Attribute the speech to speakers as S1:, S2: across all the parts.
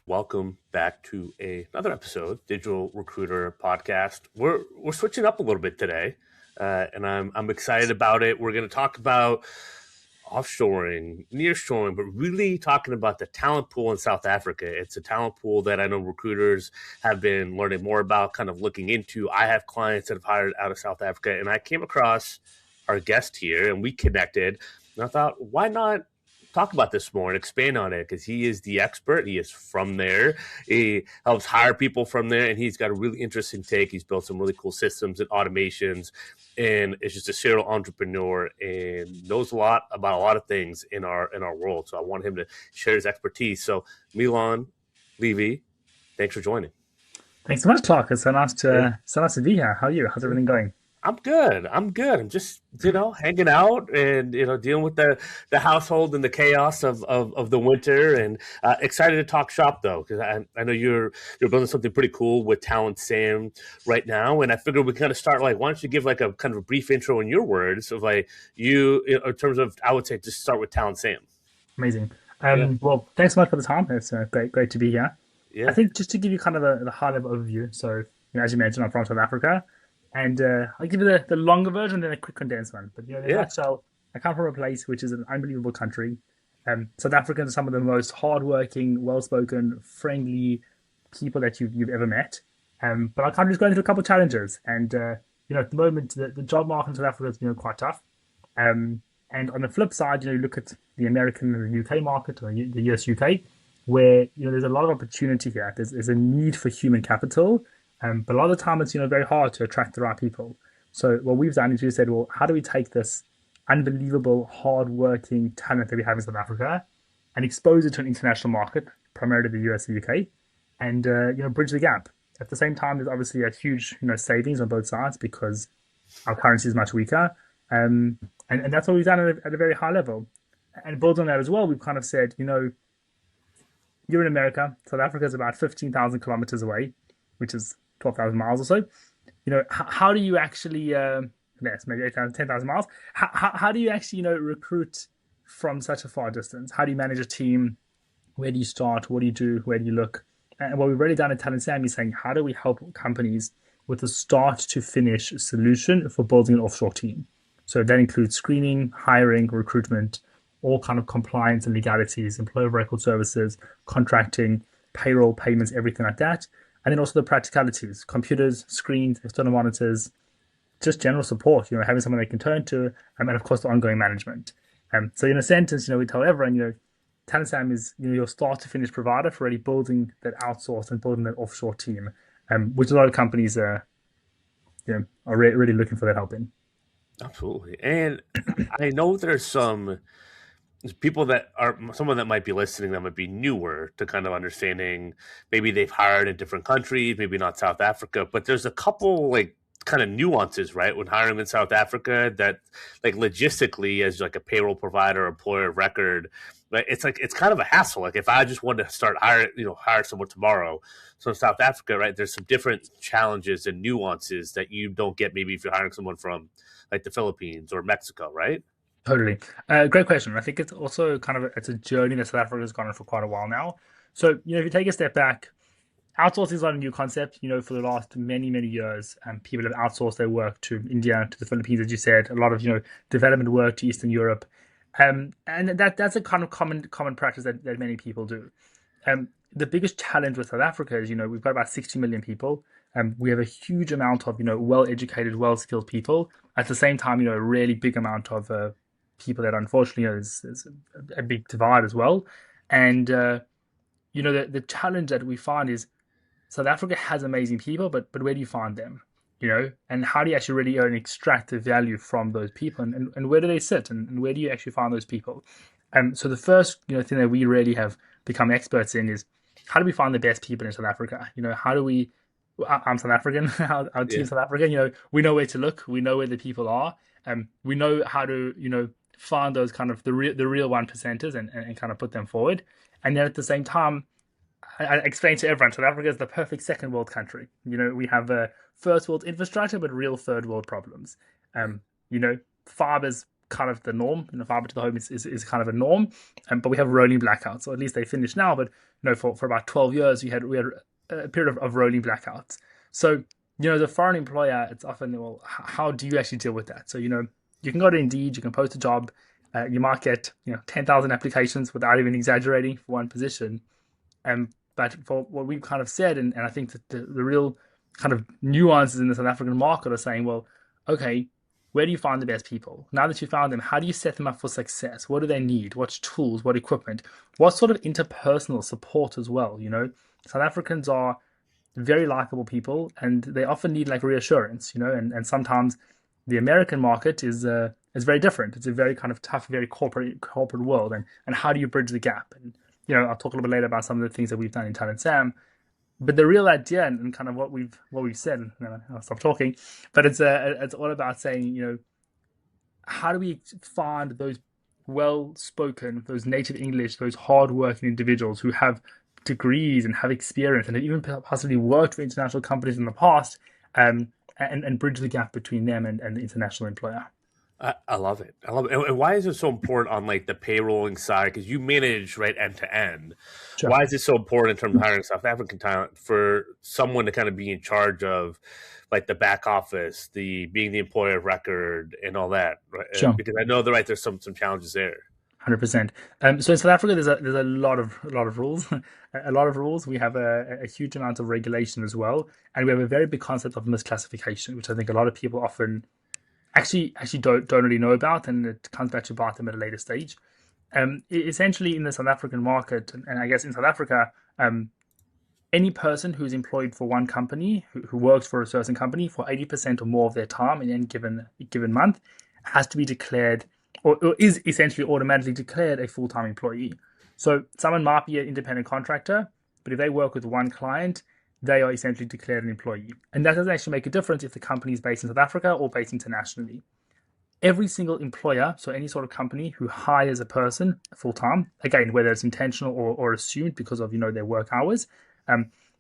S1: Welcome back to another episode, Digital Recruiter Podcast. We're switching up a little bit today, and I'm excited about it. We're going to talk about offshoring, nearshoring, but really talking about the talent pool in South Africa. It's a talent pool that I know recruiters have been learning more about, kind of looking into. I have clients that have hired out of South Africa, and I came across our guest here, and we connected. And I thought, why not talk about this more and expand on it, because he is the expert. He is from there. He helps hire people from there, and he's got a really interesting take. He's built some really cool systems and automations, and is just a serial entrepreneur and knows a lot about a lot of things in our world. So I want him to share his expertise. So Milan Levy, thanks for joining.
S2: Thanks so much, Clark. It's so nice to be here. How are you? How's everything going?
S1: I'm good. I'm just, hanging out and, dealing with the household and the chaos of the winter, and excited to talk shop though, because I know you're building something pretty cool with TalentSam right now. And I figured we kind of start, like, why don't you give like a kind of a brief intro in your words of like you, in terms of, I would say just start with TalentSam.
S2: Amazing.
S1: Yeah.
S2: Well, thanks so much for the time. It's great to be here. I
S1: Yeah.
S2: think just to give you kind of the high level overview. So, as you mentioned, I'm from South Africa, and I'll give you the longer version, then a quick condensed one. But in a
S1: Yeah.
S2: nutshell, I come from a place which is an unbelievable country. South Africans are some of the most hardworking, well-spoken, friendly people that you've ever met. But our country's going through a couple of challenges, and at the moment, the job market in South Africa is quite tough. And on the flip side, you look at the American and the UK market, or the US UK, where there's a lot of opportunity here. There's a need for human capital, but a lot of the time it's very hard to attract the right people. So what we've done is we said, well, how do we take this unbelievable, hard-working talent that we have in South Africa and expose it to an international market, primarily the US and UK, and bridge the gap. At the same time, there's obviously a huge savings on both sides because our currency is much weaker, and that's what we've done at a very high level. And build on that as well, we've kind of said, you're in America, South Africa is about 15,000 kilometers away, which is 12,000 miles or so. How do you actually, yes, maybe 8,000, 10,000 miles? How do you actually, recruit from such a far distance? How do you manage a team? Where do you start? What do you do? Where do you look? And what we've really done at TalentSam is saying, how do we help companies with a start to finish solution for building an offshore team? So that includes screening, hiring, recruitment, all kind of compliance and legalities, employer record services, contracting, payroll, payments, everything like that. And then also the practicalities, computers, screens, external monitors, just general support, having someone they can turn to, and of course the ongoing management. So in a sentence, we tell everyone, TalentSam is your start to finish provider for really building that outsource and building that offshore team, which a lot of companies are really looking for that help in.
S1: Absolutely. And I know there's people that are, someone that might be listening that might be newer to kind of understanding. Maybe they've hired in different countries, maybe not South Africa, but there's a couple like kind of nuances, right, when hiring in South Africa, that like logistically, as like a payroll provider, employer of record, right, it's like it's kind of a hassle. Like if I just wanted to start hire someone tomorrow, so in South Africa, right, there's some different challenges and nuances that you don't get maybe if you're hiring someone from like the Philippines or Mexico, right?
S2: Totally. Great question. I think it's also kind of it's a journey that South Africa has gone on for quite a while now. So, if you take a step back, outsourcing is not a new concept. For the last many, many years, people have outsourced their work to India, to the Philippines, as you said, a lot of, development work to Eastern Europe. And that's a kind of common practice that many people do. The biggest challenge with South Africa is, we've got about 60 million people. We have a huge amount of, well-educated, well-skilled people. At the same time, a really big amount of people that unfortunately is a big divide as well. And, the challenge that we find is South Africa has amazing people, but where do you find them? And how do you actually really earn extract the value from those people, and where do they sit, and where do you actually find those people? So the first thing that we really have become experts in is how do we find the best people in South Africa? How do we? I'm South African. Our
S1: Yeah.
S2: team's South African. We know where to look. We know where the people are. We know how to find those kind of the real one percenters and kind of put them forward. And then at the same time, I explain to everyone, South Africa is the perfect second world country. We have a first world infrastructure, but real third world problems. Fiber's kind of the norm. Fiber to the home is kind of a norm, but we have rolling blackouts, or at least they finish now. But for about 12 years, we had a period of rolling blackouts. So the foreign employer, it's often, well, how do you actually deal with that? So you can go to Indeed, you can post a job, you might get 10,000 applications without even exaggerating for one position. But for what we've kind of said, and I think that the real kind of nuances in the South African market are saying, well, okay, where do you find the best people? Now that you found them, how do you set them up for success? What do they need? What tools? What equipment? What sort of interpersonal support as well? South Africans are very likable people, and they often need like reassurance, and sometimes the American market is very different. It's a very kind of tough, very corporate world, and how do you bridge the gap? And I'll talk a little bit later about some of the things that we've done in TalentSam. But the real idea and kind of what we've said, and I'll stop talking, but it's all about saying, how do we find those well-spoken, those native English, those hard-working individuals who have degrees and have experience and have even possibly worked for international companies in the past, and bridge the gap between them and the international employer.
S1: I love it. And why is it so important on like the payrolling side? Because you manage end to end.
S2: Sure.
S1: Why is it so important in terms of hiring South African talent for someone to kind of be in charge of like the back office, being the employer of record and all that? Right?
S2: Sure.
S1: Because I know there's some challenges there.
S2: 100%. So in South Africa, there's a lot of rules, a lot of rules. We have a huge amount of regulation as well, and we have a very big concept of misclassification, which I think a lot of people often actually don't really know about, and it comes back to bite them at a later stage. Essentially, in the South African market, and I guess in South Africa, any person who's employed for one company, who works for a certain company for 80% or more of their time in any given month, has to be declared, or is essentially automatically declared, a full-time employee. So someone might be an independent contractor, but if they work with one client, they are essentially declared an employee. And that doesn't actually make a difference if the company is based in South Africa or based internationally. Every single employer, so any sort of company who hires a person full-time, again, whether it's intentional or assumed because of their work hours,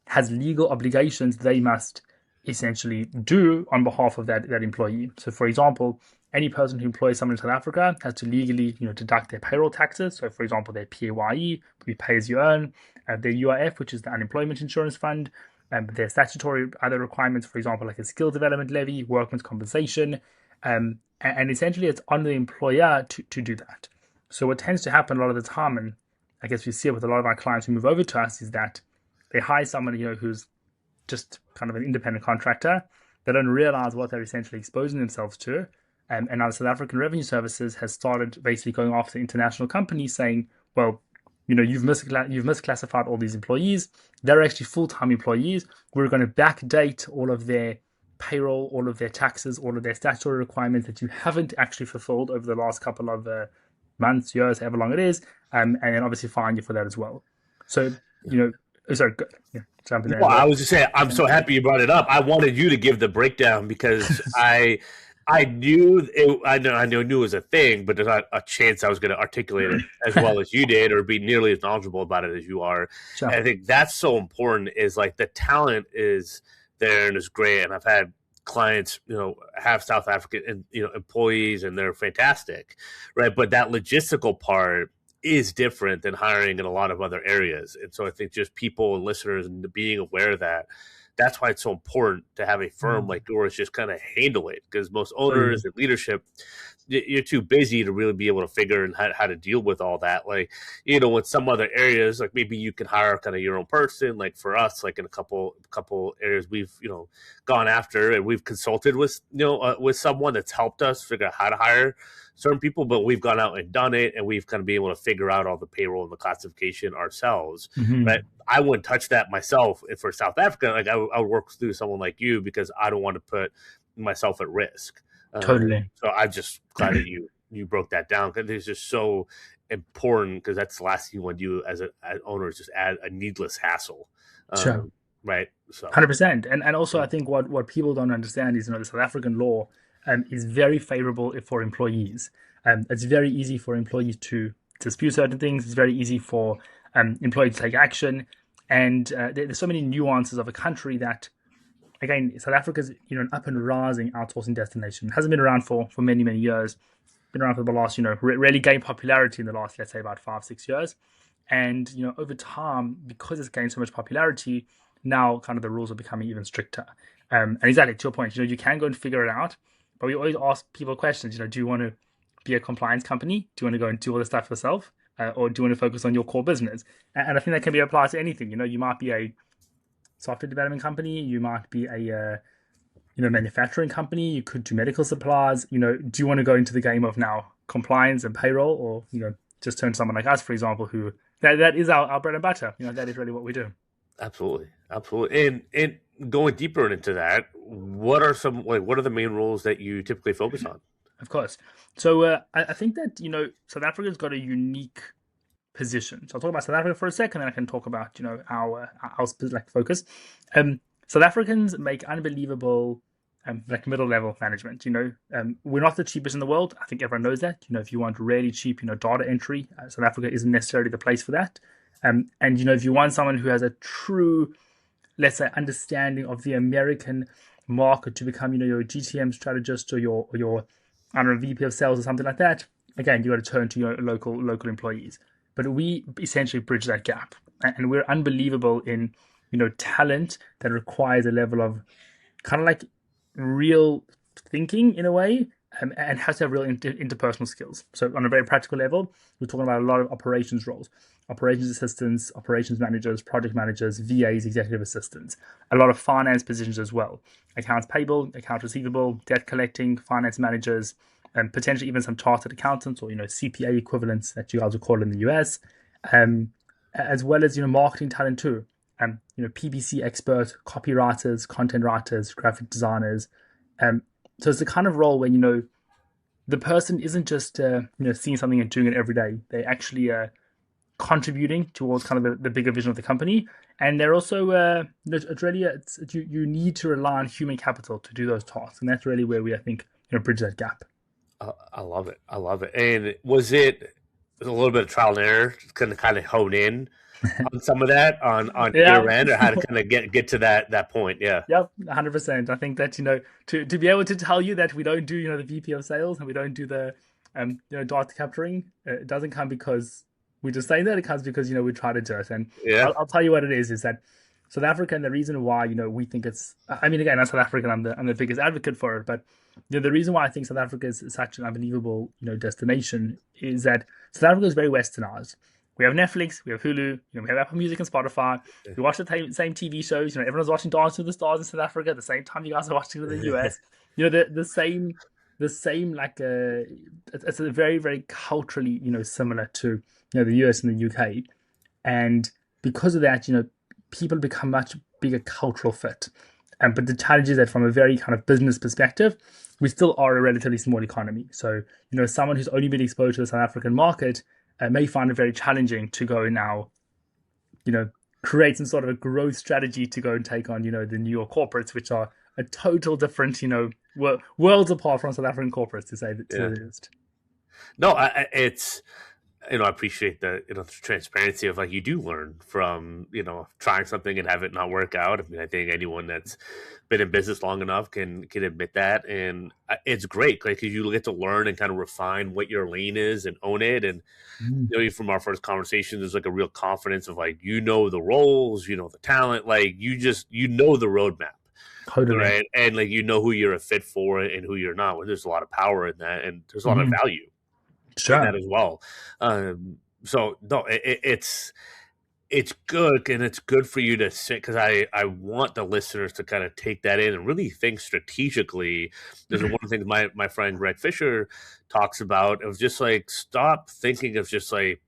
S2: has legal obligations they must essentially do on behalf of that employee. So for example, any person who employs someone in South Africa has to legally deduct their payroll taxes. So for example, their PAYE, we pay as you earn, their UIF, which is the unemployment insurance fund, their statutory other requirements, for example, like a skill development levy, workman's compensation, and essentially it's on the employer to do that. So what tends to happen a lot of the time, and I guess we see it with a lot of our clients who move over to us, is that they hire someone who's just kind of an independent contractor. They don't realize what they're essentially exposing themselves to. And now the South African Revenue Services has started basically going after international companies saying, well, you've misclassified all these employees. They're actually full-time employees. We're going to backdate all of their payroll, all of their taxes, all of their statutory requirements that you haven't actually fulfilled over the last couple of months, years, however long it is, and then obviously fine you for that as well. So, sorry, yeah, jump in there.
S1: Well, I was just saying, I'm so happy you brought it up. I wanted you to give the breakdown because I knew it was a thing, but there's not a chance I was going to articulate it as well as you did, or be nearly as knowledgeable about it as you are. Sure. And I think that's so important. Is like the talent is there and is great, and I've had clients, have South African, employees, and they're fantastic, right? But that logistical part is different than hiring in a lot of other areas, and so I think just people and listeners and being aware of that. That's why it's so important to have a firm like yours just kind of handle it, because most owners and leadership, you're too busy to really be able to figure out how to deal with all that. Like, with some other areas, like maybe you can hire kind of your own person. Like for us, like in a couple areas we've, gone after, and we've consulted with, with someone that's helped us figure out how to hire certain people, but we've gone out and done it, and we've kind of been able to figure out all the payroll and the classification ourselves. But I wouldn't touch that myself. If for South Africa, like I would work through someone like you, because I don't want to put myself at risk.
S2: Totally.
S1: So I'm just glad that you broke that down, because it's just so important, because that's the last thing you want to do as an owner, is just add a needless hassle.
S2: Sure.
S1: Right. So
S2: 100%. And also, I think what people don't understand is, the South African law is very favorable for employees. It's very easy for employees to dispute certain things. It's very easy for employees to take action. And there's so many nuances of a country that, again, South Africa is an up and rising outsourcing destination. It hasn't been around for many, many years. been around for the last, really gained popularity in the last, let's say, about 5, 6 years. And, over time, because it's gained so much popularity, now kind of the rules are becoming even stricter. And exactly to your point, you can go and figure it out, but we always ask people questions. Do you want to be a compliance company? Do you want to go and do all the stuff yourself? Or do you want to focus on your core business? And I think that can be applied to anything. You might be a software development company. You might be a manufacturing company. You could do medical supplies. Do you want to go into the game of now compliance and payroll, or just turn to someone like us, for example, who that is our bread and butter. That is really what we do.
S1: Absolutely, absolutely. And going deeper into that, what are the main roles that you typically focus on?
S2: Of course. So I think that South Africa's got a unique position. So I'll talk about South Africa for a second, and then I can talk about our focus. South Africans make unbelievable middle level management. We're not the cheapest in the world. I think everyone knows that. If you want really cheap data entry, South Africa isn't necessarily the place for that. And if you want someone who has a true, let's say, understanding of the American market to become your GTM strategist or your I don't know, VP of sales or something like that, again, you got to turn to your local employees. But we essentially bridge that gap, and we're unbelievable in talent that requires a level of kind of like real thinking in a way, and has to have real interpersonal skills. So on a very practical level, we're talking about a lot of operations roles, operations assistants, operations managers, project managers, VAs, executive assistants, a lot of finance positions as well, accounts payable, accounts receivable, debt collecting, finance managers, and potentially even some chartered accountants or CPA equivalents that you guys would call in the US, as well as marketing talent too. PPC expert, copywriters, content writers, graphic designers. So it's the kind of role where the person isn't just seeing something and doing it every day. They actually contributing towards kind of the bigger vision of the company, and they're also it's really you need to rely on human capital to do those tasks, and that's really where we, I think, bridge that gap.
S1: I love it. I love it. And was it a little bit of trial and error to kind of hone in on some of that on
S2: Yeah.
S1: your end, or how to kind of get to that point? Yeah.
S2: Yep, 100%. I think that to be able to tell you that we don't do the VP of sales and we don't do the data capturing, it doesn't come because we just say that. It comes because we try to do it. And
S1: Yeah.
S2: I'll tell you what it is that South Africa, and the reason why we think it's, I mean, again, as South African, I'm the biggest advocate for it, but the reason why I think South Africa is such an unbelievable destination is that South Africa is very westernized. We have Netflix, we have Hulu, we have Apple Music and Spotify. We watch the same TV shows. Everyone's watching Dance with the Stars in South Africa at the same time you guys are watching it in the US. The same like it's a very, very culturally similar to the US and the UK, and because of that people become much bigger cultural fit. But the challenge is that from a very kind of business perspective, we still are a relatively small economy. So someone who's only been exposed to the South African market may find it very challenging to go now, create some sort of a growth strategy to go and take on, the New York corporates, which are a total different, worlds apart from South African corporates, to say the least.
S1: No, it's I appreciate the the transparency of like you do learn from trying something and have it not work out. I mean, I think anyone that's been in business long enough can admit that, and it's great because you get to learn and kind of refine what your lane is and own it. And from our first conversation, there's like a real confidence of like the roles, the talent, like you the roadmap.
S2: Totally.
S1: Right, and like who you're a fit for and who you're not. Well, there's a lot of power in that, and there's a lot of value in that as well. So no, it's good, and it's good for you to sit, because I want the listeners to kind of take that in and really think strategically. There's one of the things my friend Greg Fisher talks about of just like stop thinking of just like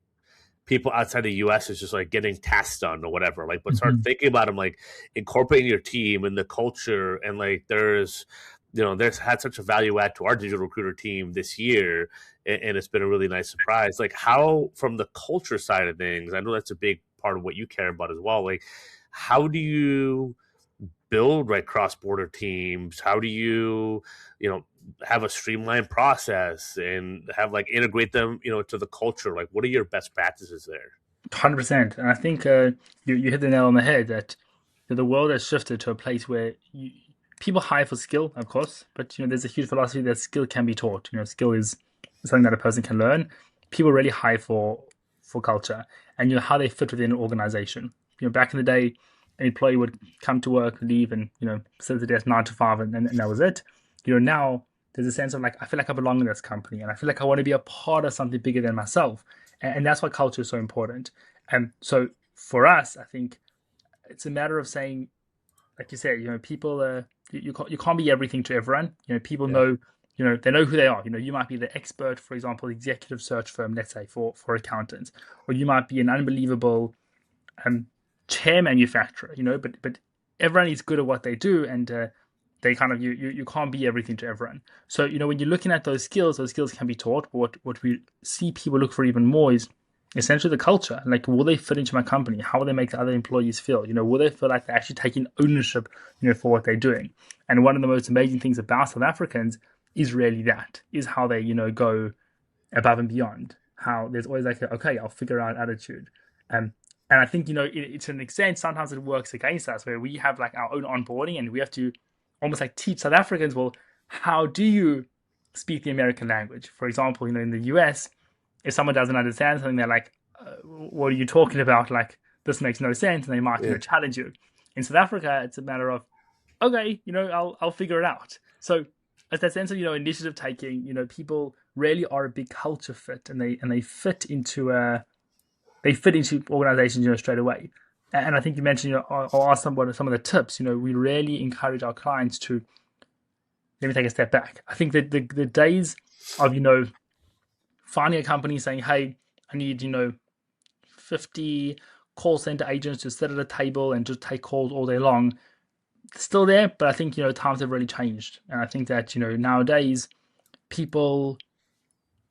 S1: people outside the US is just like getting tasks done or whatever, like, but start thinking about them like incorporating your team and the culture. And like there's had such a value add to our digital recruiter team this year, and it's been a really nice surprise. Like how, from the culture side of things, I know that's a big part of what you care about as well. Like how do you build cross-border teams? How do you have a streamlined process and have integrate them to the culture? Like what are your best practices there?
S2: 100%. And I think you hit the nail on the head that the world has shifted to a place where people hire for skill, of course, but there's a huge philosophy that skill can be taught. Skill is something that a person can learn. People really hire for culture and how they fit within an organization. Back in the day, an employee would come to work, leave, and sit at the desk 9 to 5, and that was it. Now there's a sense of like I feel like I belong in this company, and I feel like I want to be a part of something bigger than myself, and that's why culture is so important. And so for us, I think it's a matter of saying, like you said, people you can't be everything to everyone. People
S1: Yeah.
S2: know, they know who they are. You might be the expert, for example, executive search firm, let's say for accountants, or you might be an unbelievable chair manufacturer. But everyone is good at what they do, and they kind of you can't be everything to everyone. So when you're looking at those skills can be taught. But what we see people look for even more is essentially the culture. Like, will they fit into my company? How will they make the other employees feel? Will they feel like they're actually taking ownership, for what they're doing? And one of the most amazing things about South Africans is really that, is how they, go above and beyond. How there's always like okay, I'll figure out attitude. And I think, to an extent, sometimes it works against us where we have like our own onboarding and we have to almost like teach South Africans, well, how do you speak the American language? For example, in the US, if someone doesn't understand something, they're like, what are you talking about? Like, this makes no sense. And they might,
S1: Yeah.
S2: challenge you. In South Africa, it's a matter of, okay, I'll figure it out. So it's that sense of, initiative taking, people really are a big culture fit, and they fit into organizations, straight away. And I think you mentioned, I'll ask some of the tips. We really encourage our clients to, let me take a step back. I think that the days of, finding a company saying, hey, I need, 50 call center agents to sit at a table and just take calls all day long, it's still there, but I think, times have really changed. And I think that, nowadays people,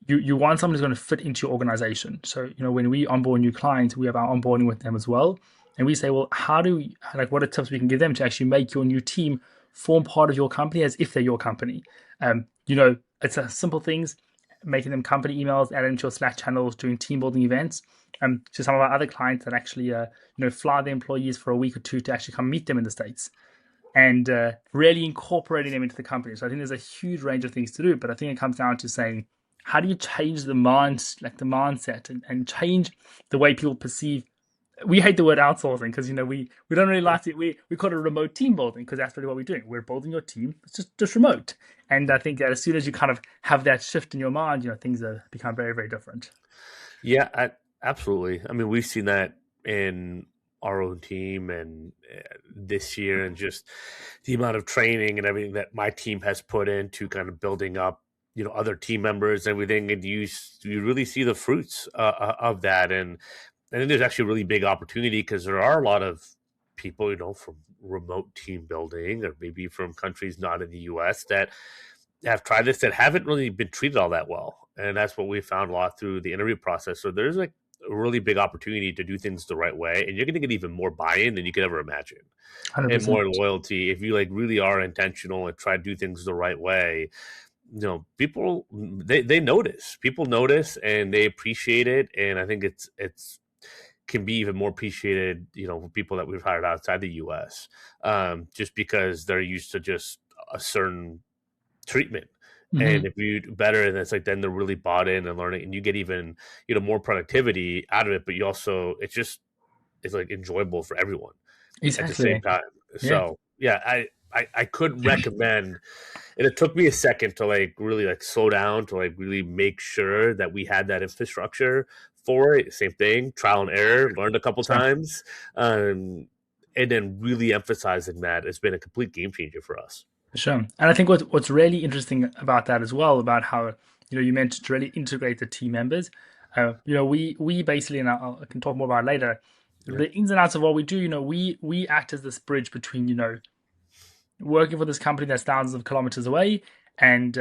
S2: you want someone who's going to fit into your organization. So, when we onboard new clients, we have our onboarding with them as well. And we say, well, what are tips we can give them to actually make your new team form part of your company as if they're your company? It's simple things, making them company emails, adding to your Slack channels, doing team building events. To some of our other clients that actually, fly their employees for a week or two to actually come meet them in the States, and really incorporating them into the company. So I think there's a huge range of things to do, but I think it comes down to saying, how do you change the mindset and change the way people perceive. We hate the word outsourcing because we don't really like it. We call it remote team building because that's really what we're doing. We're building your team. It's just remote. And I think that as soon as you kind of have that shift in your mind, things become very, very different.
S1: Yeah, absolutely. I mean, we've seen that in our own team and this year, and just the amount of training and everything that my team has put into kind of building up, other team members and everything. And you really see the fruits of that. And I think there's actually a really big opportunity because there are a lot of people, from remote team building or maybe from countries not in the US that have tried this that haven't really been treated all that well. And that's what we found a lot through the interview process. So there's like a really big opportunity to do things the right way. And you're going to get even more buy-in than you could ever imagine, and
S2: 100%.
S1: more loyalty if you like really are intentional and try to do things the right way. People, they notice. People notice and they appreciate it. And I think it's can be even more appreciated, for people that we've hired outside the US, just because they're used to just a certain treatment.
S2: Mm-hmm.
S1: And if you do better, and it's like then they're really bought in and learning, and you get even more productivity out of it. But you also it's like enjoyable for everyone at the same
S2: Exactly.
S1: time.
S2: Yeah.
S1: So yeah, I could recommend. And it took me a second to like really like slow down to like really make sure that we had that infrastructure for it. Same thing, trial and error, learned a couple
S2: Sure.
S1: times, and then really emphasizing that it's been a complete game changer for us.
S2: Sure. And I think what's really interesting about that as well, about how you mentioned to really integrate the team members. We basically, and I can talk more about it later,
S1: Yeah,
S2: the ins and outs of what we do. We act as this bridge between working for this company that's thousands of kilometers away and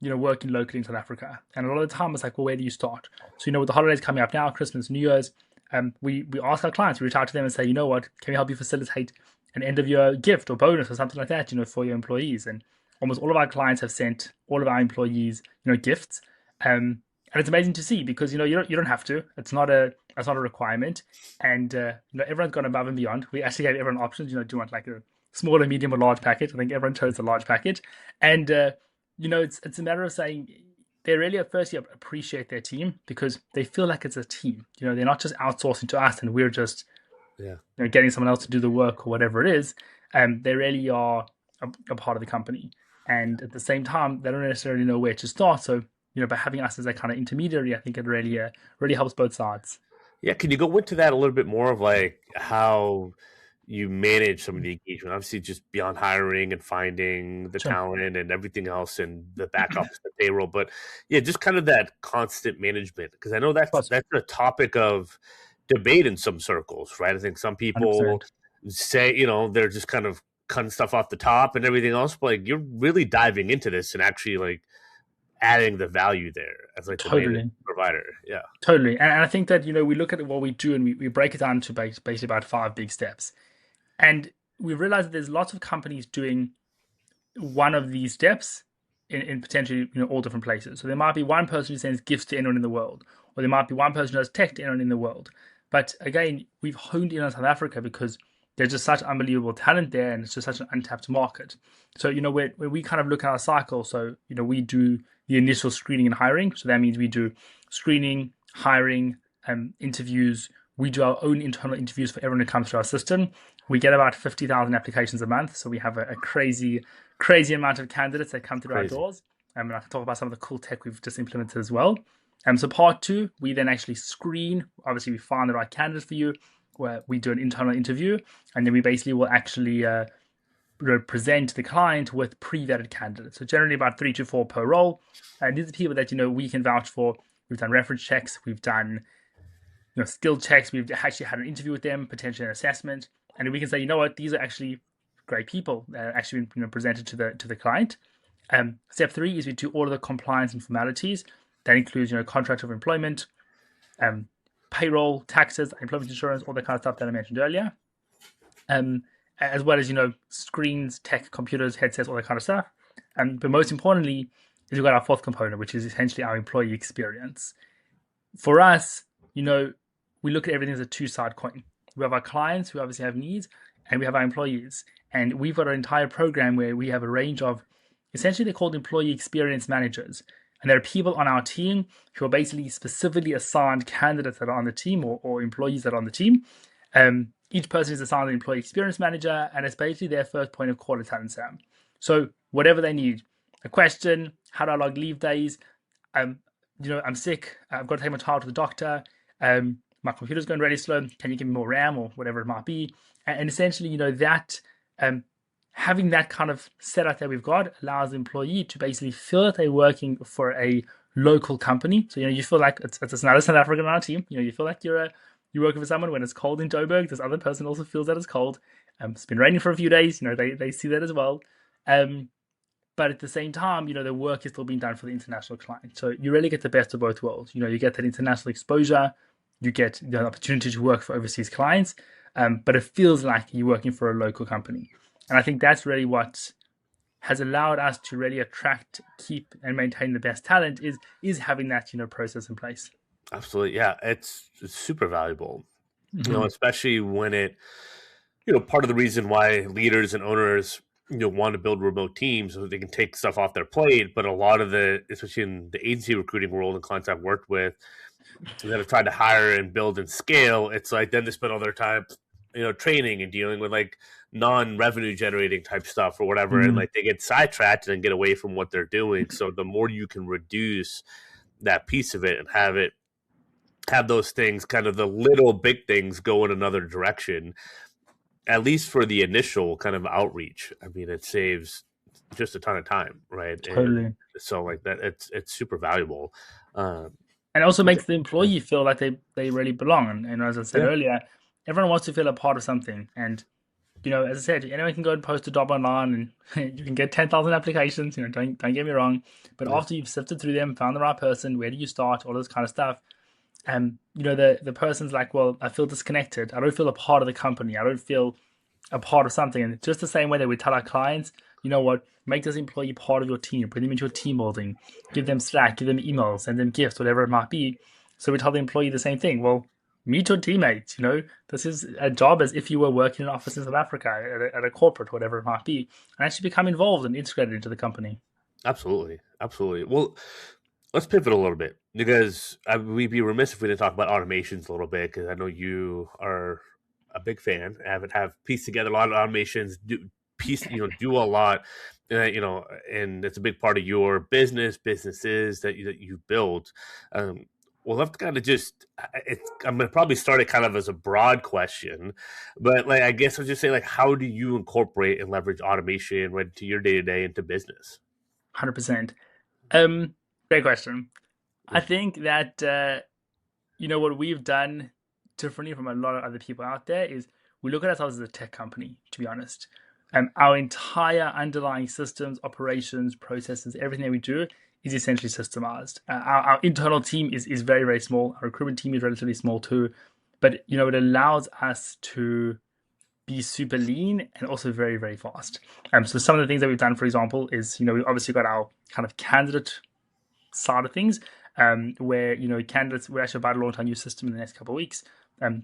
S2: working locally in South Africa. And a lot of the time it's like, well, where do you start? So with the holidays coming up now, Christmas, New Year's, we ask our clients, we reach out to them and say, you know what, can we help you facilitate an end of year gift or bonus or something like that, for your employees? And almost all of our clients have sent all of our employees, gifts. And it's amazing to see because you don't have to. It's not a requirement, and everyone's gone above and beyond. We actually gave everyone options. Do you want like a small, medium, or large package? I think everyone chose the large package, and it's a matter of saying they really at first appreciate their team because they feel like it's a team. They're not just outsourcing to us and we're just
S1: Yeah.
S2: getting someone else to do the work or whatever it is. They really are a part of the company. And at the same time, they don't necessarily know where to start. So, by having us as a kind of intermediary, I think it really helps both sides.
S1: Yeah, can you go into that a little bit more of like how you manage some of the engagement? Obviously, just beyond hiring and finding the
S2: Sure.
S1: talent and everything else and the back office, the payroll, but yeah, just kind of that constant management because I know
S2: Of course,
S1: that's a topic of debate in some circles, right? I think some people
S2: 100%.
S1: say they're just kind of cutting stuff off the top and everything else, but like you're really diving into this and actually like adding the value there as like the main
S2: Totally.
S1: provider. Yeah,
S2: Totally. And I think that, we look at what we do and we break it down to basically about five big steps. And we realize that there's lots of companies doing one of these steps in potentially all different places. So there might be one person who sends gifts to anyone in the world, or there might be one person who does tech to anyone in the world. But again, we've honed in on South Africa because there's just such unbelievable talent there, and it's just such an untapped market. So where we kind of look at our cycle. So we do the initial screening and hiring. So that means we do screening, hiring, interviews. We do our own internal interviews for everyone who comes to our system. We get about 50,000 applications a month, so we have a crazy amount of candidates that come through our
S1: crazy.
S2: doors. And I can talk about some of the cool tech we've just implemented as well. So part two, we then actually screen. Obviously, we find the right candidate for you, where we do an internal interview, and then we basically will actually present the client with pre-vetted candidates. So generally about 3 to 4 per role. And these are people that we can vouch for. We've done reference checks. We've done skill checks. We've actually had an interview with them, potentially an assessment, and we can say, what, these are actually great people that are actually been presented to the client. Step three is we do all of the compliance and formalities. That includes contract of employment, payroll, taxes, employment insurance, all the kind of stuff that I mentioned earlier. As well as screens, tech, computers, headsets, all that kind of stuff. But most importantly, is we've got our fourth component, which is essentially our employee experience. For us, we look at everything as a two-sided coin. We have our clients who obviously have needs, and we have our employees. And we've got an entire program where we have a range of, essentially they're called employee experience managers. And there are people on our team who are basically specifically assigned candidates that are on the team or employees that are on the team. Each person is assigned an employee experience manager, and it's basically their first point of call at TalentSam. So whatever they need, a question, how do I log leave days? I'm sick. I've got to take my child to the doctor. My computer's going really slow. Can you give me more RAM or whatever it might be? And essentially, that having that kind of setup that we've got allows the employee to basically feel that they're working for a local company. So you feel like it's another South African on our team. You feel like you're working for someone when it's cold in Joburg. This other person also feels that it's cold. It's been raining for a few days. They see that as well. But at the same time, the work is still being done for the international client. So you really get the best of both worlds. You get that international exposure, you get the opportunity to work for overseas clients, but it feels like you're working for a local company. And I think that's really what has allowed us to really attract, keep, and maintain the best talent is having that process in place.
S1: Absolutely. Yeah, it's super valuable.
S2: Mm-hmm.
S1: Especially when it part of the reason why leaders and owners want to build remote teams so they can take stuff off their plate, but a lot of especially in the agency recruiting world and clients I've worked with that have tried to hire and build and scale, it's like then they spend all their time training and dealing with like non-revenue generating type stuff or whatever, and
S2: Mm-hmm.
S1: like they get sidetracked and get away from what they're doing. So the more you can reduce that piece of it and have those things, kind of the little big things, go in another direction, at least for the initial kind of outreach. I mean, it saves just a ton of time, right? And
S2: Totally.
S1: so like that, it's super valuable. Um,
S2: And it also
S1: okay.
S2: makes the employee feel like they really belong. And as I said
S1: Yeah,
S2: earlier, everyone wants to feel a part of something. And as I said, anyone can go and post a job online and you can get 10,000 applications. Don't get me wrong. But
S1: yeah,
S2: after you've sifted through them, found the right person, where do you start, all this kind of stuff. And the person's like, well, I feel disconnected. I don't feel a part of the company. I don't feel a part of something. And just the same way that we tell our clients, what, make this employee part of your team, bring them into your team building, give them Slack, give them emails, send them gifts, whatever it might be. So we tell the employee the same thing. Well, meet your teammates. This is a job as if you were working in an office in South Africa at a corporate, whatever it might be, and actually become involved and integrated into the company.
S1: absolutely, absolutely. Well, let's pivot a little bit because we'd be remiss if we didn't talk about automations a little bit because I know you are a big fan. Have pieced together a lot of automations, do a lot, and it's a big part of your businesses that you build. Um, well, I've kind of I'm gonna probably start it kind of as a broad question, but like I guess I'll just say like, how do you incorporate and leverage automation right into your day to day into business?
S2: 100%. Great question. I think that what we've done differently from a lot of other people out there is we look at ourselves as a tech company, to be honest. Our entire underlying systems, operations, processes, everything that we do is essentially systemized. Our internal team is very, very small. Our recruitment team is relatively small too. But, it allows us to be super lean and also very, very fast. So some of the things that we've done, for example, is, we've obviously got our kind of candidate side of things, where candidates, we're actually about to launch our new system in the next couple of weeks.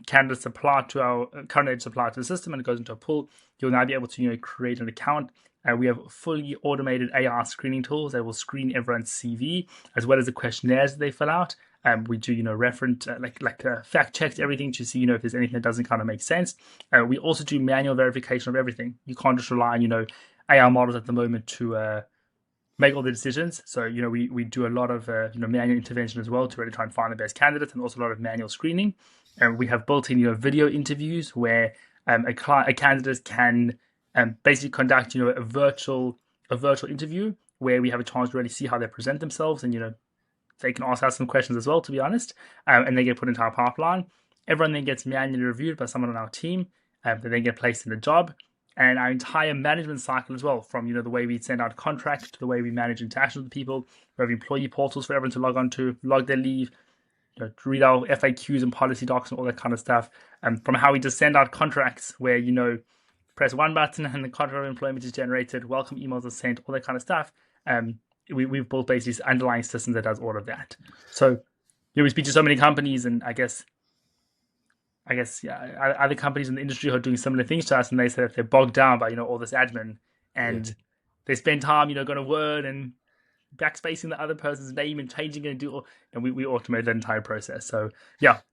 S2: Candidates apply to our current apply to the system and it goes into a pool. You'll now be able to create an account. We have fully automated AI screening tools that will screen everyone's CV as well as the questionnaires that they fill out. We do reference fact checks everything to see if there's anything that doesn't kind of make sense. We also do manual verification of everything. You can't just rely on AI models at the moment to make all the decisions. So, we do a lot of, manual intervention as well to really try and find the best candidates and also a lot of manual screening. And we have built in, video interviews where a candidate can basically conduct, a virtual interview where we have a chance to really see how they present themselves and, they can ask us some questions as well, to be honest, and they get put into our pipeline. Everyone then gets manually reviewed by someone on our team. They then get placed in a job. And our entire management cycle as well, from the way we send out contracts to the way we manage interactions with people. We have employee portals for everyone to log on to, log their leave, to read our FAQs and policy docs and all that kind of stuff. From how we just send out contracts where press one button and the contract of employment is generated, welcome emails are sent, all that kind of stuff. We've built basically this underlying system that does all of that. So we speak to so many companies, and I guess other companies in the industry are doing similar things to us, and they say that they're bogged down by all this admin, and they spend time going to Word and backspacing the other person's name and changing it and we automate that entire process. So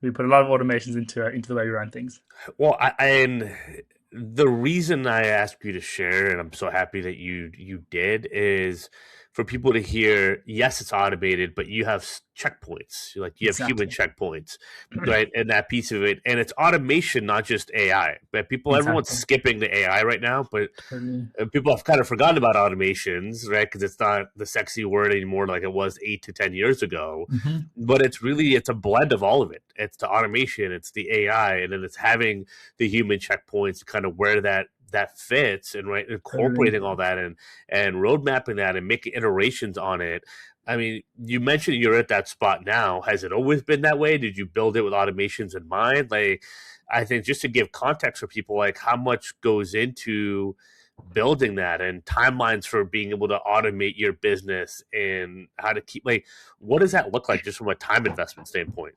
S2: we put a lot of automations into the way we run things.
S1: Well, and the reason I asked you to share, and I'm so happy that you did, is for people to hear, yes, it's automated, but you have checkpoints. You have human checkpoints, right? And that piece of it, and it's automation, not just AI. But everyone's skipping the AI right now, but people have kind of forgotten about automations, right? Because it's not the sexy word anymore like it was 8 to 10 years ago. But it's a blend of all of it. It's the automation, it's the AI, and then it's having the human checkpoints, kind of where that fits, and incorporating all that and road mapping that and making iterations on it. I mean, you mentioned you're at that spot now. Has it always been that way? Did you build it with automations in mind? Like, I think just to give context for people, like how much goes into building that and timelines for being able to automate your business and how to keep, what does that look like just from a time investment standpoint?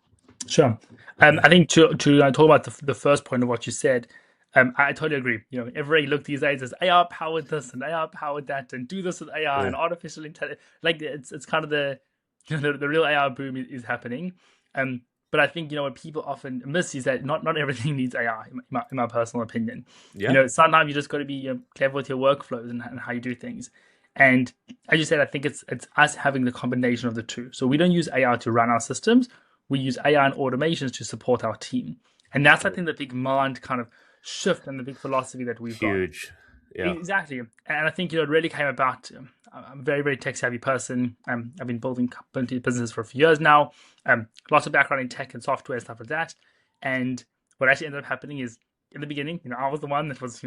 S2: Sure. I think to talk about the first point of what you said, I totally agree. Every look these days is AI powered this and AI powered that, and do this with AI and artificial intelligence. Like it's kind of the real AI boom is happening. But I think what people often miss is that not everything needs AI. In my personal opinion, sometimes you just got to be clever with your workflows and how you do things. And as you said, I think it's us having the combination of the two. So we don't use AI to run our systems. We use AI and automations to support our team. And that's, I think, the big mind kind of shift and the big philosophy that we've got.
S1: Huge. Yeah.
S2: Exactly. And I think, it really came about, I'm a very, very tech savvy person. I've been building businesses for a few years now. Lots of background in tech and software and stuff like that. And what actually ended up happening is, in the beginning, I was the one that was,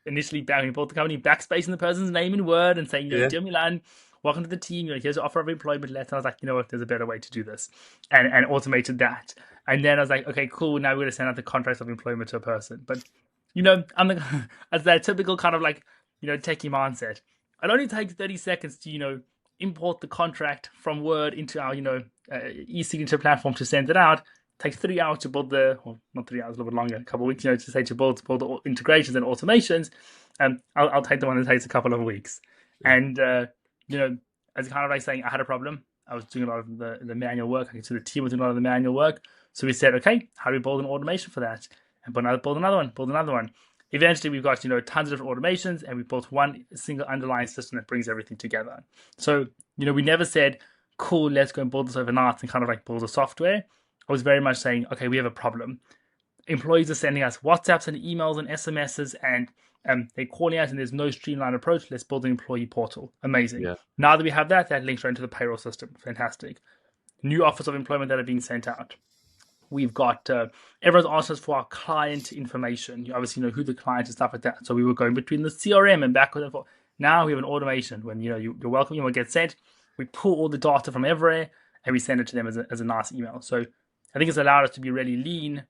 S2: initially when we built the company, backspacing the person's name in Word and saying, dear Milan, welcome to the team. Here's an offer of employment letter. I was like, there's a better way to do this, and automated that. And then I was like, okay, cool. Now we're going to send out the contracts of employment to a person. But I'm as that typical kind of techie mindset. It only takes 30 seconds to import the contract from Word into our e-signature platform to send it out. It takes 3 hours to build not 3 hours, a little bit longer, a couple of weeks, to build the integrations and automations. I'll take the one that takes a couple of weeks. And as kind of like saying, I had a problem. I was doing a lot of the manual work. I could see the team was doing a lot of the manual work. So we said, okay, how do we build an automation for that? And build another one. Eventually, we've got tons of different automations, and we built one single underlying system that brings everything together. So we never said, cool, let's go and build this overnight and kind of like build a software. I was very much saying, okay, we have a problem. Employees are sending us WhatsApps and emails and SMSs, and they're calling us, and there's no streamlined approach. Let's build an employee portal. Amazing.
S1: Yeah.
S2: Now that we have that links right into the payroll system. Fantastic. New offers of employment that are being sent out. We've got everyone's asked us for our client information. You obviously know who the client and stuff like that. So we were going between the CRM and back with it. Now we have an automation. When your welcome email gets sent, we pull all the data from everywhere and we send it to them as a nice email. So I think it's allowed us to be really lean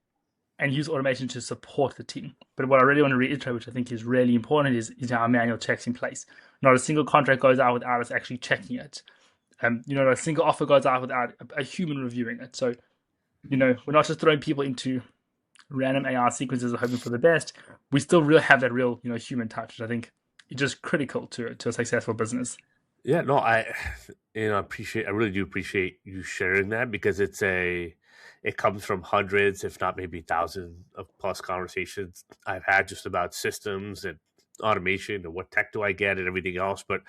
S2: and use automation to support the team. But what I really want to reiterate, which I think is really important, is our manual checks in place. Not a single contract goes out without us actually checking it. Not a single offer goes out without a human reviewing it. So we're not just throwing people into random AI sequences and hoping for the best. We still really have that real, human touch, which I think is just critical to a successful business.
S1: Yeah, no, I really do appreciate you sharing that, because it comes from hundreds, if not maybe thousands of plus conversations I've had just about systems and automation and what tech do I get and everything else, but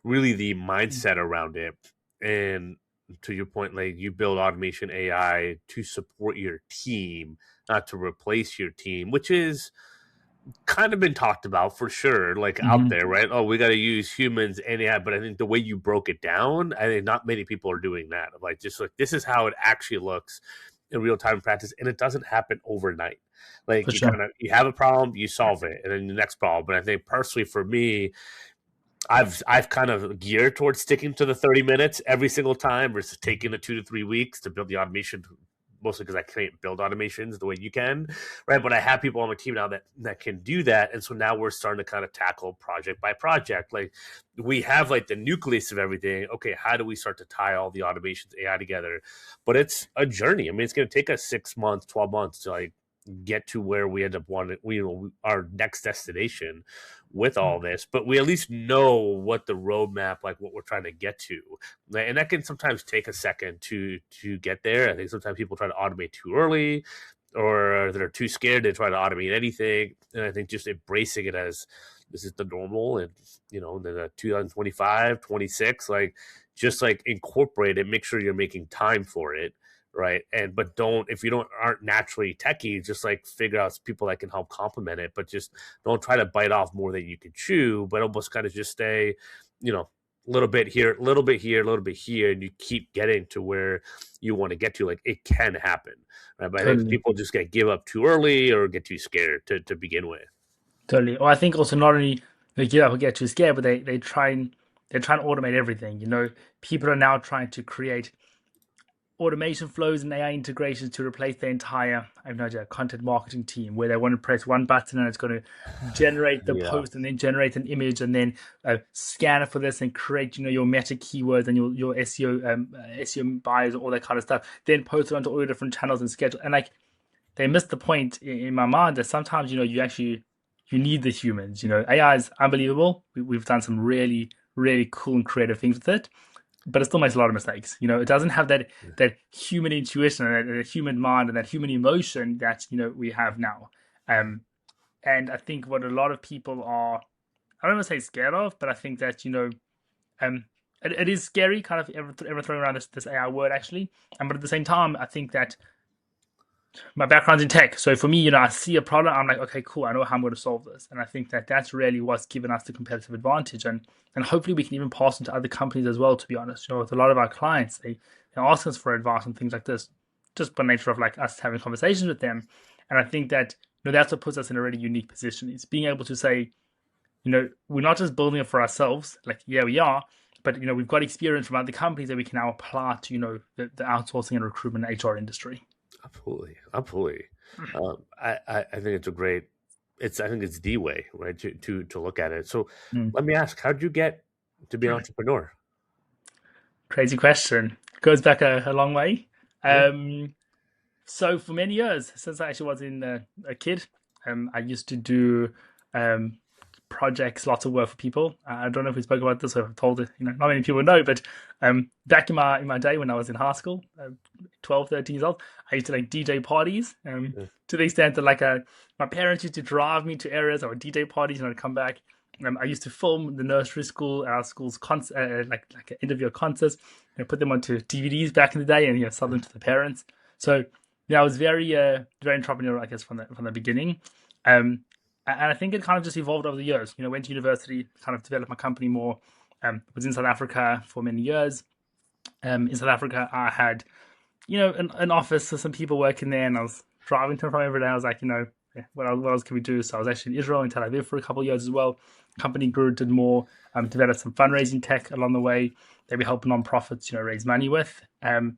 S1: really the mindset around it. And to your point, like, you build automation AI to support your team, not to replace your team, which is kind of been talked about for sure, like out there, right? Oh, we got to use humans and AI. But I think the way you broke it down, I think not many people are doing that. Like, just like, this is how it actually looks in real time practice, and it doesn't happen overnight. Like,
S2: For sure.
S1: you have a problem, you solve it, and then the next problem. But I think personally for me, I've kind of geared towards sticking to the 30 minutes every single time versus taking the 2 to 3 weeks to build the automation, mostly because I can't build automations the way you can, right? But I have people on my team now that can do that. And so now we're starting to kind of tackle project by project. Like, we have like the nucleus of everything. Okay, how do we start to tie all the automations AI together? But it's a journey. I mean, it's going to take us 6 months, 12 months to like get to where we end up wanting, our next destination with all this, but we at least know what the roadmap, like what we're trying to get to, and that can sometimes take a second to get there. I think sometimes people try to automate too early, or they're too scared to try to automate anything. And I think just embracing it as this is the normal, and the 2025, 26, like, just like incorporate it, make sure you're making time for it, right? And but don't, if you aren't naturally techie, just like figure out people that can help complement it, but just don't try to bite off more than you can chew, but almost kind of just stay, a little bit here, a little bit here, a little bit here, and you keep getting to where you want to get to. Like, it can happen, right? But I think
S2: Totally.
S1: people just give up too early or get too scared to begin with.
S2: Totally. Or I think also not only they give up or get too scared, but they try and automate everything. People are now trying to create automation flows and AI integrations to replace the entire, I have no idea, content marketing team, where they want to press one button and it's going to generate the
S1: Yeah.
S2: post and then generate an image and then scan it for this and create, your meta keywords and your SEO buyers and all that kind of stuff. Then post it onto all your different channels and schedule. And like, they missed the point in my mind that sometimes, you need the humans. AI is unbelievable. We've done some really, really cool and creative things with it, but it still makes a lot of mistakes. It doesn't have that human intuition and that human mind and that human emotion that we have now. And I think what a lot of people are, I don't want to say scared of, but I think that it is scary, kind of ever throwing around this AI word actually. But at the same time, I think that my background's in tech, so for me, I see a problem, I'm like, okay, cool, I know how I'm going to solve this, and I think that that's really what's given us the competitive advantage, and hopefully we can even pass into other companies as well. To be honest, with a lot of our clients, they ask us for advice on things like this, just by nature of like us having conversations with them, and I think that that's what puts us in a really unique position. It's being able to say, we're not just building it for ourselves, like, yeah, we are, but we've got experience from other companies that we can now apply to the outsourcing and recruitment HR industry.
S1: Absolutely, absolutely. I think it's a great. I think it's the way, right, to look at it. So let me ask, how did you get to be an entrepreneur?
S2: Crazy question. Goes back a long way.
S1: Yeah.
S2: So for many years, since I actually was a kid, I used to do projects, lots of work for people. I don't know if we spoke about this or I've told it, not many people know, but back in my day when I was in high school, 12, 13 years old, I used to like DJ parties to the extent that my parents used to drive me to areas or DJ parties and I'd come back. I used to film the nursery school, our school's like end of year concerts, put them onto DVDs back in the day and sell them to the parents. So I was very entrepreneurial, I guess, from the beginning. And I think it kind of just evolved over the years. Went to university, kind of developed my company more. Was in South Africa for many years. In South Africa, I had, an office with some people working there, and I was driving to and from every day. I was like, what else can we do? So I was actually in Israel, in Tel Aviv for a couple of years as well. Company grew, did more, developed some fundraising tech along the way that we help nonprofits, raise money with. And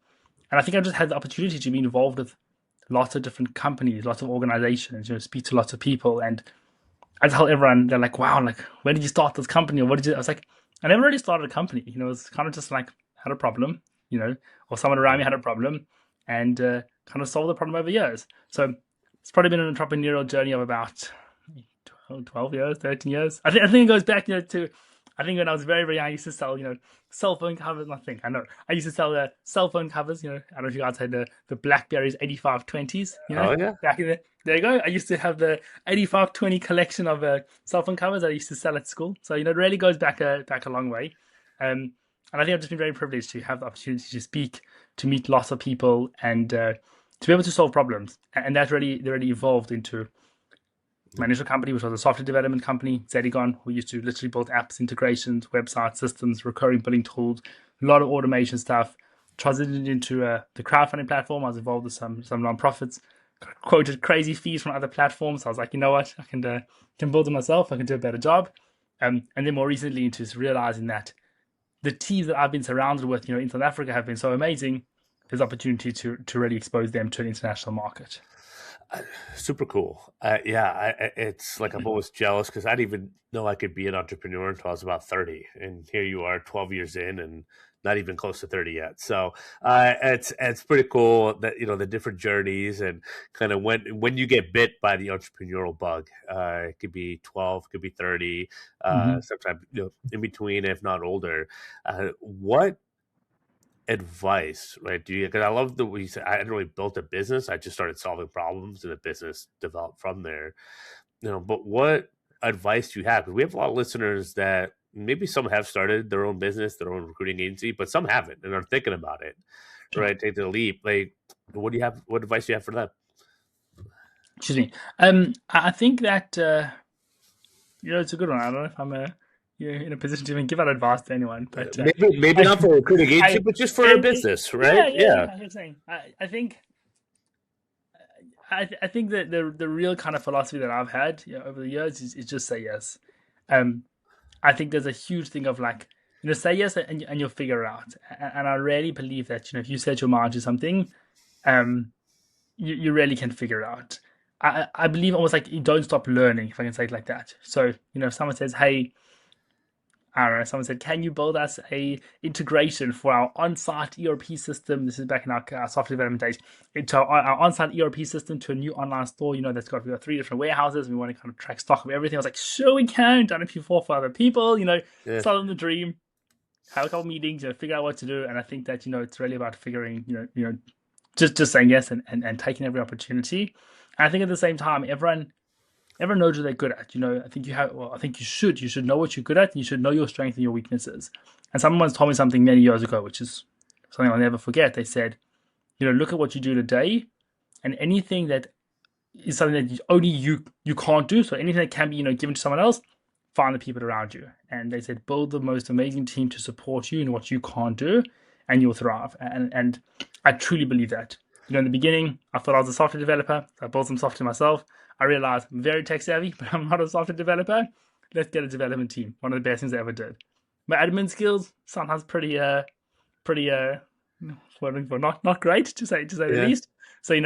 S2: I think I just had the opportunity to be involved with lots of different companies, lots of organizations, speak to lots of people. And I tell everyone, they're like, wow, like, when did you start this company? Or what did you, I was like, I never really started a company. It was kind of just like, had a problem, or someone around me had a problem and kind of solved the problem over years. So it's probably been an entrepreneurial journey of about 12 years, 13 years. I think it goes back, to, I think when I was very, very young, I used to sell, cell phone covers. I used to sell cell phone covers. I don't know if you guys had the BlackBerry's 8520s.
S1: Oh yeah.
S2: Back in there you go. I used to have the 8520 collection of cell phone covers that I used to sell at school. So it really goes back a long way. And I think I've just been very privileged to have the opportunity to speak, to meet lots of people, and to be able to solve problems. And that really evolved into my initial company, which was a software development company, Zedigon. We used to literally build apps, integrations, website systems, recurring billing tools, a lot of automation stuff. Transitioned into the crowdfunding platform. I was involved with some nonprofits, quoted crazy fees from other platforms. I was like, you know what, I can build it myself. I can do a better job. And then more recently into realizing that the teams that I've been surrounded with, in South Africa have been so amazing. There's opportunity to really expose them to an international market.
S1: Super cool. It's like I'm always jealous because I didn't even know I could be an entrepreneur until I was about 30, and here you are, 12 years in, and not even close to 30 yet. So it's pretty cool that the different journeys and kind of when you get bit by the entrepreneurial bug. It could be 12, could be 30, sometimes in between, if not older. What advice, right? Because I love the way you said I didn't really build a business. I just started solving problems, and the business developed from there. But what advice do you have? Because we have a lot of listeners that maybe some have started their own business, their own recruiting agency, but some haven't and are thinking about it. Right? Take the leap. Like, what do you have? What advice do you have for them?
S2: Excuse me. I think that it's a good one. I don't know if I'm you're in a position to even give out advice to anyone, but
S1: maybe not for a recruiting agency, but just for a business, right?
S2: Yeah. I'm saying. I think that the real kind of philosophy that I've had over the years is just say yes. I think there's a huge thing of like, say yes and you'll figure it out. And I really believe that if you set your mind to something, you really can figure it out. I believe almost like you don't stop learning, if I can say it like that. So if someone says, hey, I don't know, someone said, can you build us a integration for our on-site ERP system? This is back in our software development days. Into our on-site ERP system to a new online store, that's we've got 3 different warehouses. We want to kind of track stock of everything. I was like, sure we can. Done it before for other people, sell them the dream, have a couple meetings, figure out what to do. And I think that, it's really about figuring, just saying yes and taking every opportunity. And I think at the same time, everyone knows what they're good at. I think you should know what you're good at. You should know your strengths and your weaknesses. And someone once told me something many years ago, which is something I'll never forget. They said, look at what you do today, and anything that is something that only you can't do. So anything that can be, given to someone else, find the people around you. And they said, build the most amazing team to support you in what you can't do, and you'll thrive. And I truly believe that. In the beginning, I thought I was a software developer. I built some software myself. I realized I'm very tech savvy, but I'm not a software developer. Let's get a development team. One of the best things I ever did. My admin skills sometimes pretty not great to say the least. So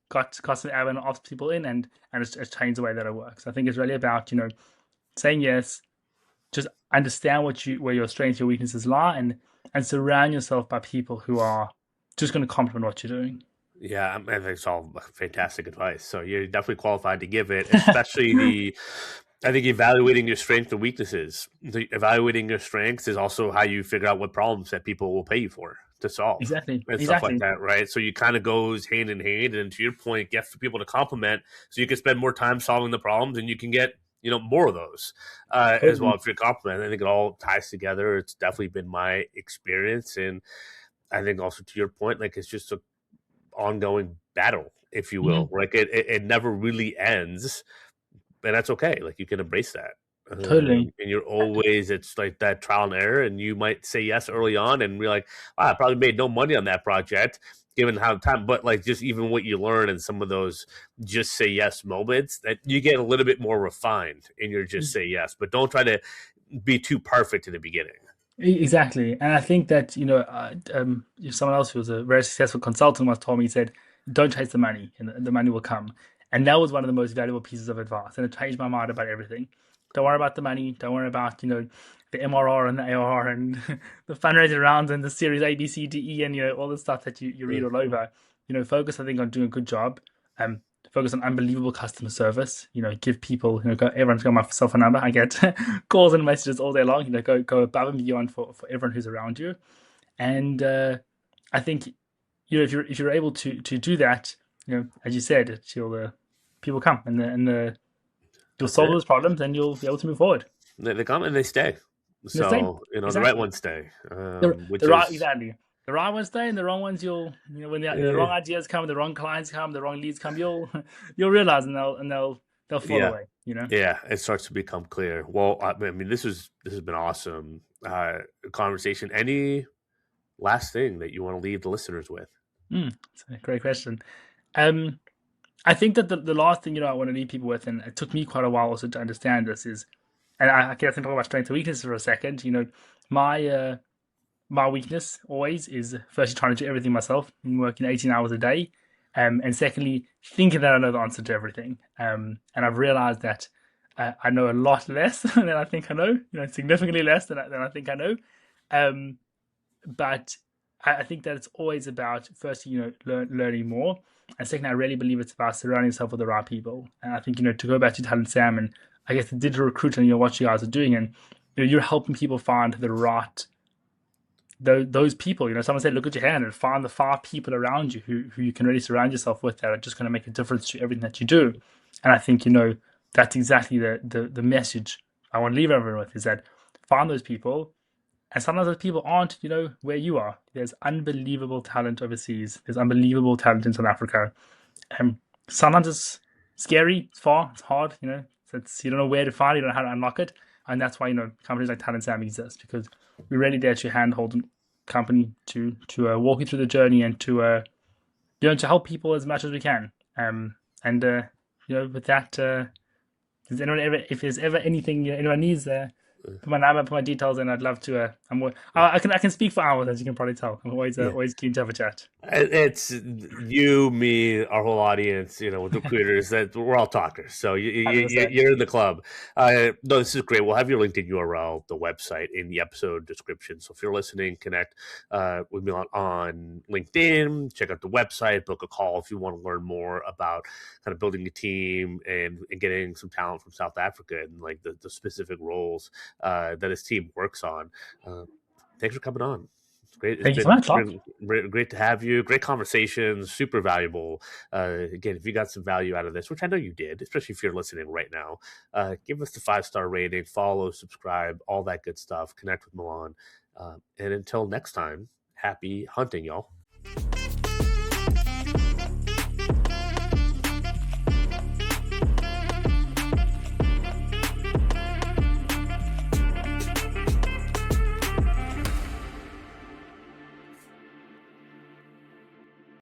S2: got some admin ops people in, and it's changed the way that I work. So I think it's really about saying yes, just understand where your strengths, your weaknesses lie, and surround yourself by people who are just going to complement what you're doing.
S1: Yeah, I think it's all fantastic advice. So you're definitely qualified to give it, especially I think evaluating your strengths and weaknesses. Evaluating your strengths is also how you figure out what problems that people will pay you for to solve
S2: Exactly,
S1: and stuff like
S2: exactly.
S1: that, right? So you kind of goes hand in hand, and to your point, get people to compliment, so you can spend more time solving the problems, and you can get more of those as well
S2: Totally,
S1: if you're compliment. I think it all ties together. It's definitely been my experience, and I think also to your point, like it's just a ongoing battle, if you will.
S2: Mhm.
S1: Like it never really ends, and that's okay. Like you can embrace that.
S2: Totally.
S1: And you're always, it's like that trial and error, and you might say yes early on, and you're like, wow, I probably made no money on that project given how time, but like just even what you learn in some of those just say yes moments, that you get a little bit more refined in your just say yes, but don't try to be too perfect in the beginning.
S2: Exactly, and I think that someone else who was a very successful consultant once told me, he said, "Don't chase the money, and the money will come." And that was one of the most valuable pieces of advice, and it changed my mind about everything. Don't worry about the money. Don't worry about the MRR and the ARR and the fundraising rounds and the Series A, B, C, D, E, and all the stuff that you read all over. Focus, I think, on doing a good job. Um, Focus on unbelievable customer service. Give people, everyone's got my cell phone number. I get calls and messages all day long. Go above and beyond for everyone who's around you. And I think if you're able to do that, as you said, people come and you'll
S1: That's
S2: solve
S1: it.
S2: those problems and you'll be able to move forward.
S1: They come and they stay.
S2: And the same,
S1: So the right
S2: exactly.
S1: ones stay,
S2: The
S1: which
S2: the right
S1: is
S2: exactly. The right ones stay, and the wrong ones when the wrong ideas come, the wrong clients come, the wrong leads come, you'll realize and they'll fall
S1: yeah,
S2: away.
S1: yeah. It starts to become clear. Well, I mean, this has been awesome conversation. Any last thing that you want to leave the listeners with?
S2: It's a great question. Um, I think that the last thing I want to leave people with, and it took me quite a while also to understand this, is, and I guess I can talk about strengths and weaknesses for a second. My my weakness always is firstly trying to do everything myself and working 18 hours a day, and secondly thinking that I know the answer to everything. And I've realized that I know a lot less than I think I know. Significantly less than I think I know. Um, but I think that it's always about firstly, learning more, and second, I really believe it's about surrounding yourself with the right people. And I think to go back to TalentSam and I guess the digital recruiter and what you guys are doing, and you're helping people find the right those people. Someone said, look at your hand and find the 5 people around you who you can really surround yourself with that are just going to make a difference to everything that you do. And I think that's exactly the message I want to leave everyone with, is that find those people, and sometimes those people aren't, where you are. There's unbelievable talent overseas. There's unbelievable talent in South Africa. Sometimes it's scary, it's far, it's hard, you don't know where to find it, you don't know how to unlock it. And that's why, companies like TalentSam exist, because we really there to handhold company to walk you through the journey and to help people as much as we can. And with that, if there's ever anything anyone needs, put my number, put my details in. I'd love to. I can speak for hours, as you can probably tell. I'm always
S1: Yeah.
S2: always keen to have a chat.
S1: It's you, me, our whole audience, with recruiters, that we're all talkers. So
S2: 100%.
S1: you're in the club. No, this is great. We'll have your LinkedIn URL, the website, in the episode description. So if you're listening, connect with me on LinkedIn, check out the website, book a call if you want to learn more about kind of building a team and getting some talent from South Africa and like the specific roles that his team works on. Thanks for coming on. It's great. It's
S2: Thank you so
S1: been
S2: much, Clark.
S1: great to have you. Great conversations, super valuable. Again, if you got some value out of this, which I know you did, especially if you're listening right now, give us the 5-star rating, follow, subscribe, all that good stuff. Connect with Milan. And until next time, happy hunting, y'all.